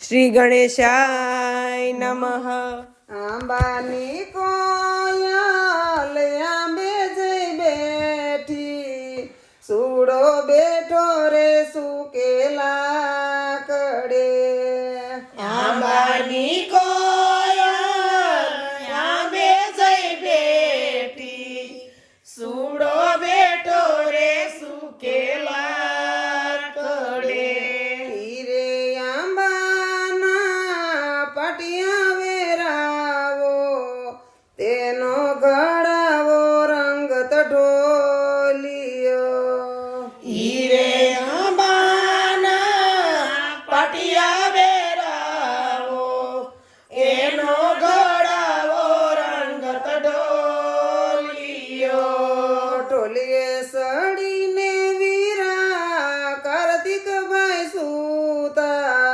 શ્રી ગણેશાય નમઃ. આંબાની કોયલ આંબે જઈ બેઠી, સુડો બેઠો રે સુકેલા કડે. આંબાની કોયલ આંબે જઈ બેઠી, સુડો બેઠો રે સુકેલા કડે. હીરે આંબાના પટિયા વેરાવો, તેનો ઘડાવો રંગત ઢોલિયો. હીરે આંબાના પાટિયા વેરાવો, એનો ઘડાવો રંગત ઢોલિયો. ઢોલીએ સડીને વીરા કાર્તિકભાઈ સૂતા,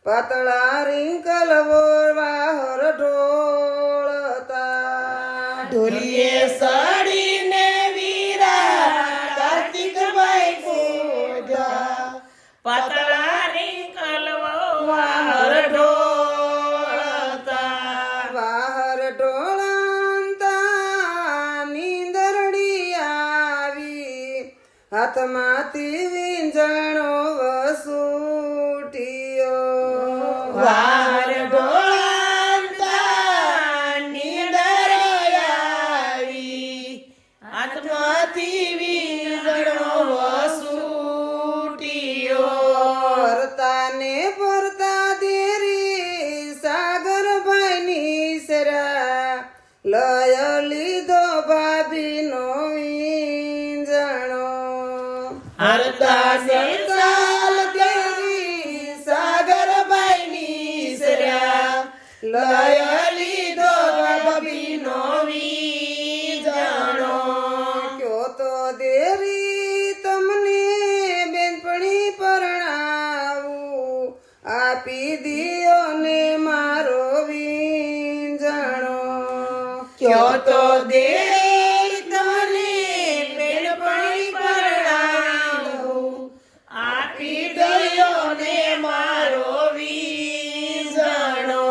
પાતળા રિંકલ વાહર ઢોળતા. ઢોલીએ સડીને વીરા કાર્તિકભાઈ પૂજા, પાતળા રિંકલવો વાહર ઢોળતા. વાહર ઢોળાંતા નીંદરડી આવી, હાથમાંથી વીંજણો વસૂટ્યો. વાહર ઢોળાંતા નીંદર આવી, હાથમાંથી વીંજણો વસૂટ્યો. ફરતા ને ફરતા દેરી સાગરભાઈની સરા, લય લીધો ભાભીનો વીંજણો. હરતા ને ચાલ દેવી સાગરભાઈની સરા, લય લીધો ભાભીનો વીંજણો. કયો તો દેરી તમને બેનપણી પરણાવું, આપી દિયો ને મારો વીંજણો. ક્યો તો દેર તને બેનપણી પરણાવું, આપી દયો ને મારો વીંજણો.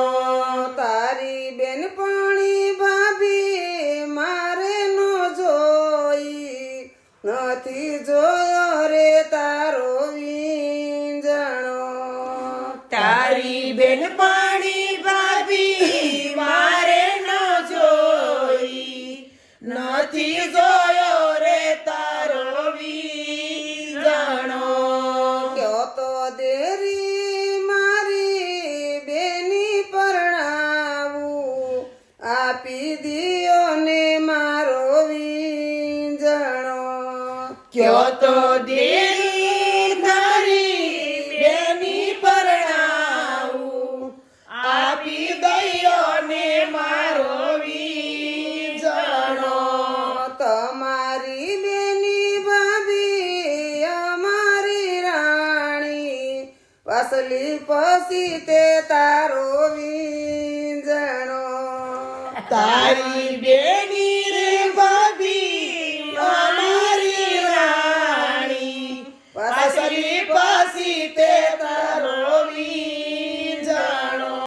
તારી બેનપણી ભાભી મારે નો જોઈ, નથી જોયો રે તારો વીંજણો. તારી બેનપણી ભાભી મારે ન જોઈ, નથી જોયો રે તારો વીંજણો. કયો તો દેરી મારી બેની પરણાવું, આપી દિયો ને મારો વીંજણો. ક્યો તો દેર તારી બેની પરણાવું, આપી દયો ને મારો વીંજણો. તમારી બેની ભાભી અમારી રાણી, પાસલી પછી તે તારો વીંજણો. તારી બેની